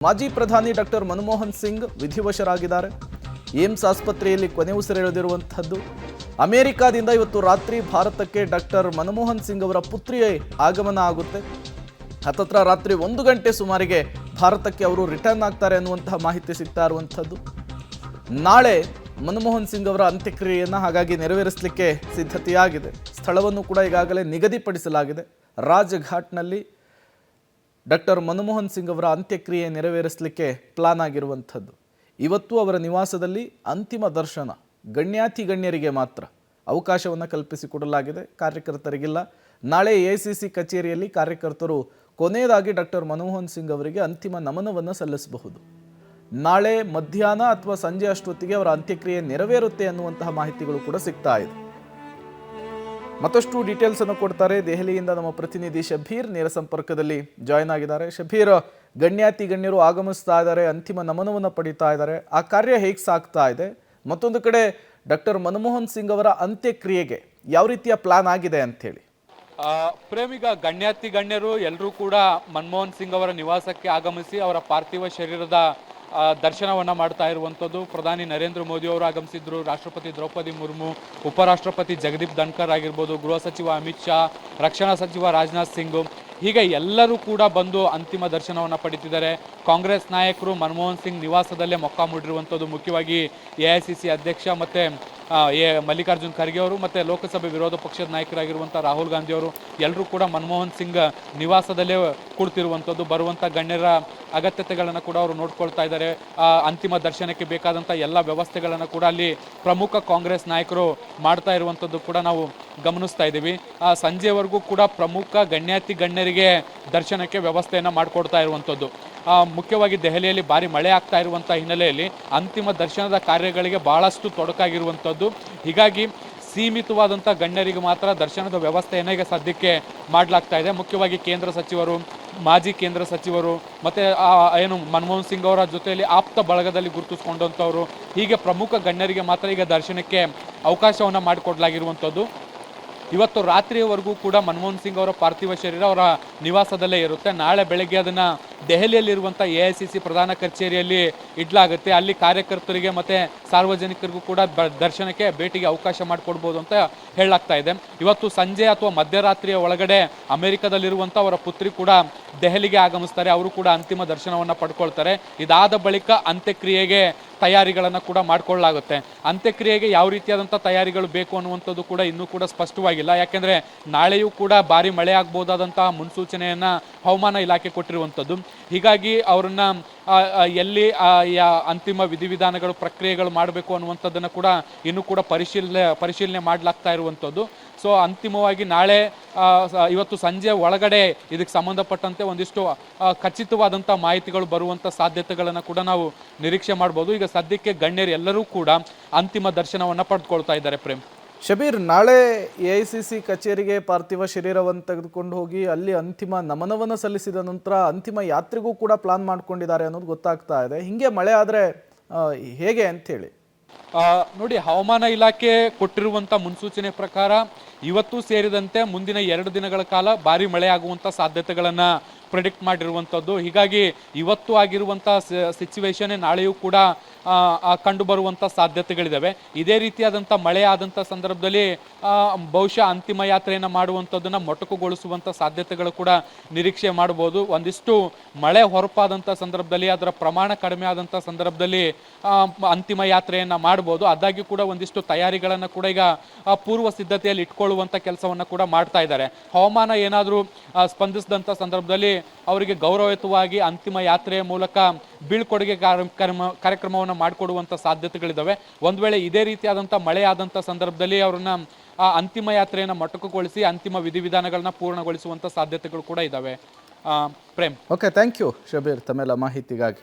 ಮಾಜಿ ಪ್ರಧಾನಿ doctor Manmohan Singh ವಿಧಿವಶರಾಗಿದ್ದಾರೆ. AIIMS ಆಸ್ಪತ್ರೆಯಲ್ಲಿ ಕೊನೆ ಉಸಿರೆಳೆದಿರುವಂತಹದ್ದು. ಅಮೆರಿಕಾದಿಂದ ಇವತ್ತು ರಾತ್ರಿ ಭಾರತಕ್ಕೆ ಡಾಕ್ಟರ್ ಮನಮೋಹನ್ ಸಿಂಗ್ ಅವರ ಪುತ್ರಿಯ ಆಗಮನ ಆಗುತ್ತೆ. ಹತ್ತತ್ರ ರಾತ್ರಿ 1 ಗಂಟೆ ಸುಮಾರಿಗೆ ಭಾರತಕ್ಕೆ ಅವರು ರಿಟರ್ನ್ ಆಗ್ತಾರೆ ಅನ್ನುವಂತಹ ಮಾಹಿತಿ ಸಿಗ್ತಾ ಇರುವಂತಹದ್ದು. ನಾಳೆ ಮನಮೋಹನ್ ಸಿಂಗ್ ಅವರ ಅಂತ್ಯಕ್ರಿಯೆಯನ್ನು ಹಾಗಾಗಿ ನೆರವೇರಿಸಲಿಕ್ಕೆ ಸಿದ್ಧತೆಯಾಗಿದೆ. ಸ್ಥಳವನ್ನು ಕೂಡ ಈಗಾಗಲೇ ನಿಗದಿಪಡಿಸಲಾಗಿದೆ. ರಾಜ್ಘಾಟ್ನಲ್ಲಿ ಡಾಕ್ಟರ್ ಮನಮೋಹನ್ ಸಿಂಗ್ ಅವರ ಅಂತ್ಯಕ್ರಿಯೆ ನೆರವೇರಿಸಲಿಕ್ಕೆ ಪ್ಲಾನ್ ಆಗಿರುವಂಥದ್ದು. ಇವತ್ತು ಅವರ ನಿವಾಸದಲ್ಲಿ ಅಂತಿಮ ದರ್ಶನ ಗಣ್ಯಾತಿ ಗಣ್ಯರಿಗೆ ಮಾತ್ರ ಅವಕಾಶವನ್ನು ಕಲ್ಪಿಸಿಕೊಡಲಾಗಿದೆ, ಕಾರ್ಯಕರ್ತರಿಗಿಲ್ಲ. ನಾಳೆ ಎಐಸಿಸಿ ಕಚೇರಿಯಲ್ಲಿ ಕಾರ್ಯಕರ್ತರು ಕೊನೆಯದಾಗಿ ಡಾಕ್ಟರ್ ಮನಮೋಹನ್ ಸಿಂಗ್ ಅವರಿಗೆ ಅಂತಿಮ ನಮನವನ್ನು ಸಲ್ಲಿಸಬಹುದು. ನಾಳೆ ಮಧ್ಯಾಹ್ನ ಅಥವಾ ಸಂಜೆ ಅಷ್ಟೊತ್ತಿಗೆ ಅವರ ಅಂತ್ಯಕ್ರಿಯೆ ನೆರವೇರುತ್ತೆ ಅನ್ನುವಂತಹ ಮಾಹಿತಿಗಳು ಕೂಡ ಸಿಗ್ತಾ ಇದೆ. ಮತ್ತಷ್ಟು ಡೀಟೇಲ್ಸ್ ಅನ್ನು ಕೊಡ್ತಾರೆ ದೆಹಲಿಯಿಂದ ನಮ್ಮ ಪ್ರತಿನಿಧಿ ಶಬೀರ್ ನೇರ ಸಂಪರ್ಕದಲ್ಲಿ ಜಾಯ್ನ್ ಆಗಿದ್ದಾರೆ. ಶಬೀರ್, ಗಣ್ಯಾತಿ ಗಣ್ಯರು ಆಗಮಿಸ್ತಾ ಇದ್ದಾರೆ, ಅಂತಿಮ ನಮನವನ್ನು ಪಡಿತಾ ಇದ್ದಾರೆ. ಆ ಕಾರ್ಯ ಹೇಗೆ ಸಾಗ್ತಾ ಇದೆ? ಮತ್ತೊಂದು ಕಡೆ ಡಾಕ್ಟರ್ ಮನಮೋಹನ್ ಸಿಂಗ್ ಅವರ ಅಂತ್ಯಕ್ರಿಯೆಗೆ ಯಾವ ರೀತಿಯ ಪ್ಲಾನ್ ಆಗಿದೆ ಅಂತ ಹೇಳಿ? ಪ್ರೇಮಿಗ ಗಣ್ಯಾತಿ ಗಣ್ಯರು ಎಲ್ಲರೂ ಕೂಡ ಮನಮೋಹನ್ ಸಿಂಗ್ ಅವರ ನಿವಾಸಕ್ಕೆ ಆಗಮಿಸಿ ಅವರ ಪಾರ್ಥಿವ ಶರೀರದ ದರ್ಶನವನ್ನು ಮಾಡ್ತಾ ಇರುವಂಥದ್ದು. ಪ್ರಧಾನಿ ನರೇಂದ್ರ ಮೋದಿ ಅವರು ಆಗಮಿಸಿದ್ರು, ರಾಷ್ಟ್ರಪತಿ ದ್ರೌಪದಿ ಮುರ್ಮು, ಉಪರಾಷ್ಟ್ರಪತಿ ಜಗದೀಪ್ ಧನ್ಕರ್ ಆಗಿರ್ಬೋದು, ಗೃಹ ಸಚಿವ ಅಮಿತ್ ಶಾ, ರಕ್ಷಣಾ ಸಚಿವ ರಾಜನಾಥ್ ಸಿಂಗ್, ಹೀಗೆ ಎಲ್ಲರೂ ಕೂಡ ಬಂದು ಅಂತಿಮ ದರ್ಶನವನ್ನು ಪಡಿತಿದ್ದಾರೆ. ಕಾಂಗ್ರೆಸ್ ನಾಯಕರು ಮನಮೋಹನ್ ಸಿಂಗ್ ನಿವಾಸದಲ್ಲೇ ಮೊಕ್ಕಾಮೂಡಿರುವಂಥದ್ದು. ಮುಖ್ಯವಾಗಿ ಎಐಸಿಸಿ ಅಧ್ಯಕ್ಷ ಮತ್ತು ಮಲ್ಲಿಕಾರ್ಜುನ್ ಖರ್ಗೆ ಅವರು ಮತ್ತು ಲೋಕಸಭೆ ವಿರೋಧ ಪಕ್ಷದ ನಾಯಕರಾಗಿರುವಂಥ ರಾಹುಲ್ ಗಾಂಧಿ ಅವರು ಎಲ್ಲರೂ ಕೂಡ ಮನಮೋಹನ್ ಸಿಂಗ್ ನಿವಾಸದಲ್ಲೇ ಕುಳಿತಿರುವಂಥದ್ದು. ಬರುವಂಥ ಗಣ್ಯರ ಅಗತ್ಯತೆಗಳನ್ನು ಕೂಡ ಅವರು ನೋಡ್ಕೊಳ್ತಾ ಇದ್ದಾರೆ. ಅಂತಿಮ ದರ್ಶನಕ್ಕೆ ಬೇಕಾದಂಥ ಎಲ್ಲ ವ್ಯವಸ್ಥೆಗಳನ್ನು ಕೂಡ ಅಲ್ಲಿ ಪ್ರಮುಖ ಕಾಂಗ್ರೆಸ್ ನಾಯಕರು ಮಾಡ್ತಾ ಇರುವಂಥದ್ದು ಕೂಡ ನಾವು ಗಮನಿಸ್ತಾ ಇದ್ದೀವಿ. ಸಂಜೆವರೆಗೂ ಕೂಡ ಪ್ರಮುಖ ಗಣ್ಯಾತಿ ಗಣ್ಯರಿಗೆ ದರ್ಶನಕ್ಕೆ ವ್ಯವಸ್ಥೆಯನ್ನು ಮಾಡಿಕೊಡ್ತಾ ಇರುವಂಥದ್ದು. ಮುಖ್ಯವಾಗಿ ದೆಹಲಿಯಲ್ಲಿ ಭಾರಿ ಮಳೆ ಆಗ್ತಾ ಇರುವಂಥ ಹಿನ್ನೆಲೆಯಲ್ಲಿ ಅಂತಿಮ ದರ್ಶನದ ಕಾರ್ಯಗಳಿಗೆ ಬಹಳಷ್ಟು ತೊಡಕಾಗಿರುವಂಥದ್ದು. ಹೀಗಾಗಿ ಸೀಮಿತವಾದಂಥ ಗಣ್ಯರಿಗೆ ಮಾತ್ರ ದರ್ಶನದ ವ್ಯವಸ್ಥೆಯನ್ನು ಈಗ ಸದ್ಯಕ್ಕೆ ಮಾಡಲಾಗ್ತಾ ಇದೆ. ಮುಖ್ಯವಾಗಿ ಕೇಂದ್ರ ಸಚಿವರು, ಮಾಜಿ ಕೇಂದ್ರ ಸಚಿವರು ಮತ್ತು ಏನು ಮನಮೋಹನ್ ಸಿಂಗ್ ಅವರ ಜೊತೆಯಲ್ಲಿ ಆಪ್ತ ಬಳಗದಲ್ಲಿ ಗುರುತಿಸ್ಕೊಂಡಂಥವರು, ಹೀಗೆ ಪ್ರಮುಖ ಗಣ್ಯರಿಗೆ ಮಾತ್ರ ಈಗ ದರ್ಶನಕ್ಕೆ ಅವಕಾಶವನ್ನು ಮಾಡಿಕೊಡ್ಲಾಗಿರುವಂಥದ್ದು. ಇವತ್ತು ರಾತ್ರಿಯವರೆಗೂ ಕೂಡ ಮನಮೋಹನ್ ಸಿಂಗ್ ಅವರ ಪಾರ್ಥಿವ ಶರೀರ ಅವರ ನಿವಾಸದಲ್ಲೇ ಇರುತ್ತೆ. ನಾಳೆ ಬೆಳಗ್ಗೆ ಅದನ್ನು ದೆಹಲಿಯಲ್ಲಿರುವಂಥ ಎಐಸಿಸಿ ಪ್ರಧಾನ ಕಚೇರಿಯಲ್ಲಿ ಇಡಲಾಗುತ್ತೆ. ಅಲ್ಲಿ ಕಾರ್ಯಕರ್ತರಿಗೆ ಮತ್ತು ಸಾರ್ವಜನಿಕರಿಗೂ ಕೂಡ ದರ್ಶನಕ್ಕೆ ಭೇಟಿಗೆ ಅವಕಾಶ ಮಾಡಿಕೊಡ್ಬೋದು ಅಂತ ಹೇಳಲಾಗ್ತಾ ಇದೆ. ಇವತ್ತು ಸಂಜೆ ಅಥವಾ ಮಧ್ಯರಾತ್ರಿಯ ಒಳಗಡೆ ಅಮೆರಿಕದಲ್ಲಿರುವಂಥ ಅವರ ಪುತ್ರಿ ಕೂಡ ದೆಹಲಿಗೆ ಆಗಮಿಸ್ತಾರೆ. ಅವರು ಕೂಡ ಅಂತಿಮ ದರ್ಶನವನ್ನು ಪಡ್ಕೊಳ್ತಾರೆ. ಇದಾದ ಬಳಿಕ ಅಂತ್ಯಕ್ರಿಯೆಗೆ ತಯಾರಿಗಳನ್ನು ಕೂಡ ಮಾಡಿಕೊಳ್ಳಲಾಗುತ್ತೆ. ಅಂತ್ಯಕ್ರಿಯೆಗೆ ಯಾವ ರೀತಿಯಾದಂಥ ತಯಾರಿಗಳು ಬೇಕು ಅನ್ನುವಂಥದ್ದು ಕೂಡ ಇನ್ನೂ ಕೂಡ ಸ್ಪಷ್ಟವಾಗಿಲ್ಲ. ಯಾಕೆಂದರೆ ನಾಳೆಯೂ ಕೂಡ ಭಾರಿ ಮಳೆ ಆಗ್ಬೋದಾದಂತಹ ಮುನ್ಸೂಚನೆಯನ್ನು ಹವಾಮಾನ ಇಲಾಖೆ ಕೊಟ್ಟಿರುವಂಥದ್ದು. ಹೀಗಾಗಿ ಅವರನ್ನು ಎಲ್ಲಿ ಅಂತಿಮ ವಿಧಿವಿಧಾನಗಳು ಪ್ರಕ್ರಿಯೆಗಳು ಮಾಡಬೇಕು ಅನ್ನುವಂಥದ್ದನ್ನು ಕೂಡ ಇನ್ನೂ ಕೂಡ ಪರಿಶೀಲನೆ ಮಾಡಲಾಗ್ತಾ ಇರುವಂಥದ್ದು. ಸೊ ಅಂತಿಮವಾಗಿ ನಾಳೆ ಇವತ್ತು ಸಂಜೆ ಒಳಗಡೆ ಇದಕ್ಕೆ ಸಂಬಂಧಪಟ್ಟಂತೆ ಒಂದಿಷ್ಟು ಖಚಿತವಾದಂಥ ಮಾಹಿತಿಗಳು ಬರುವಂಥ ಸಾಧ್ಯತೆಗಳನ್ನು ಕೂಡ ನಾವು ನಿರೀಕ್ಷೆ ಮಾಡ್ಬೋದು. ಈಗ ಸದ್ಯಕ್ಕೆ ಗಣ್ಯರು ಎಲ್ಲರೂ ಕೂಡ ಅಂತಿಮ ದರ್ಶನವನ್ನು ಪಡೆದುಕೊಳ್ತಾ ಇದ್ದಾರೆ. ಪ್ರೇಮ್, ಶಬೀರ್, ನಾಳೆ ಎಐಸಿಸಿ ಕಚೇರಿಗೆ ಪಾರ್ಥಿವ ಶರೀರವನ್ನು ತೆಗೆದುಕೊಂಡು ಹೋಗಿ ಅಲ್ಲಿ ಅಂತಿಮ ನಮನವನ್ನು ಸಲ್ಲಿಸಿದ ನಂತರ ಅಂತಿಮ ಯಾತ್ರೆಗೂ ಕೂಡ ಪ್ಲಾನ್ ಮಾಡ್ಕೊಂಡಿದ್ದಾರೆ ಅನ್ನೋದು ಗೊತ್ತಾಗ್ತಾ ಇದೆ. ಹಿಂಗೆ ಮಳೆ ಆದರೆ ಹೇಗೆ ಅಂತ ಹೇಳಿ? ನೋಡಿ, ಹವಾಮಾನ ಇಲಾಖೆ ಕೊಟ್ಟಿರುವಂಥ ಮುನ್ಸೂಚನೆ ಪ್ರಕಾರ ಇವತ್ತು ಸೇರಿದಂತೆ ಮುಂದಿನ 2 ದಿನಗಳ ಕಾಲ ಭಾರಿ ಮಳೆ ಆಗುವಂಥ ಸಾಧ್ಯತೆಗಳನ್ನು ಪ್ರಿಡಿಕ್ಟ್ ಮಾಡಿರುವಂಥದ್ದು. ಹೀಗಾಗಿ ಇವತ್ತು ಆಗಿರುವಂಥ ಸಿಚುವೇಶನ್ ನಾಳೆಯೂ ಕೂಡ ಕಂಡು ಬರುವಂಥ ಸಾಧ್ಯತೆಗಳಿದ್ದಾವೆ. ಇದೇ ರೀತಿಯಾದಂಥ ಮಳೆ ಆದಂಥ ಸಂದರ್ಭದಲ್ಲಿ ಬಹುಶಃ ಅಂತಿಮ ಯಾತ್ರೆಯನ್ನು ಮಾಡುವಂಥದ್ದನ್ನು ಮೊಟಕುಗೊಳಿಸುವಂಥ ಸಾಧ್ಯತೆಗಳು ಕೂಡ ನಿರೀಕ್ಷೆ ಮಾಡ್ಬೋದು. ಒಂದಿಷ್ಟು ಮಳೆ ಹೊರಪಾದಂಥ ಸಂದರ್ಭದಲ್ಲಿ, ಅದರ ಪ್ರಮಾಣ ಕಡಿಮೆ ಆದಂಥ ಸಂದರ್ಭದಲ್ಲಿ ಅಂತಿಮ ಯಾತ್ರೆಯನ್ನು ಮಾಡ್ಬೋದು. ಅದಾಗಿ ಕೂಡ ಒಂದಿಷ್ಟು ತಯಾರಿಗಳನ್ನು ಕೂಡ ಈಗ ಪೂರ್ವ ಸಿದ್ಧತೆಯಲ್ಲಿ ಇಟ್ಕೊಳ್ಳುವಂಥ ಕೆಲಸವನ್ನು ಕೂಡ ಮಾಡ್ತಾ ಇದ್ದಾರೆ. ಹವಾಮಾನ ಏನಾದರೂ ಸ್ಪಂದಿಸಿದಂಥ ಸಂದರ್ಭದಲ್ಲಿ ಅವರಿಗೆ ಗೌರವಯುತವಾಗಿ ಅಂತಿಮ ಯಾತ್ರೆಯ ಮೂಲಕ ಬೀಳ್ಕೊಡುಗೆ ಕಾರ್ಯಕ್ರಮವನ್ನು ಮಾಡಿಕೊಡುವಂಥ ಸಾಧ್ಯತೆಗಳಿದ್ದಾವೆ. ಒಂದು ವೇಳೆ ಇದೇ ರೀತಿಯಾದಂಥ ಮಳೆ ಆದಂಥ ಸಂದರ್ಭದಲ್ಲಿ ಅವ್ರನ್ನ ಅಂತಿಮ ಯಾತ್ರೆಯನ್ನು ಮೊಟಕುಗೊಳಿಸಿ ಅಂತಿಮ ವಿಧಿವಿಧಾನಗಳನ್ನ ಪೂರ್ಣಗೊಳಿಸುವಂಥ ಸಾಧ್ಯತೆಗಳು ಕೂಡ ಇದ್ದಾವೆ. Prem, okay, thank you Shabir ತಮ್ಮೆಲ್ಲ ಮಾಹಿತಿಗಾಗಿ.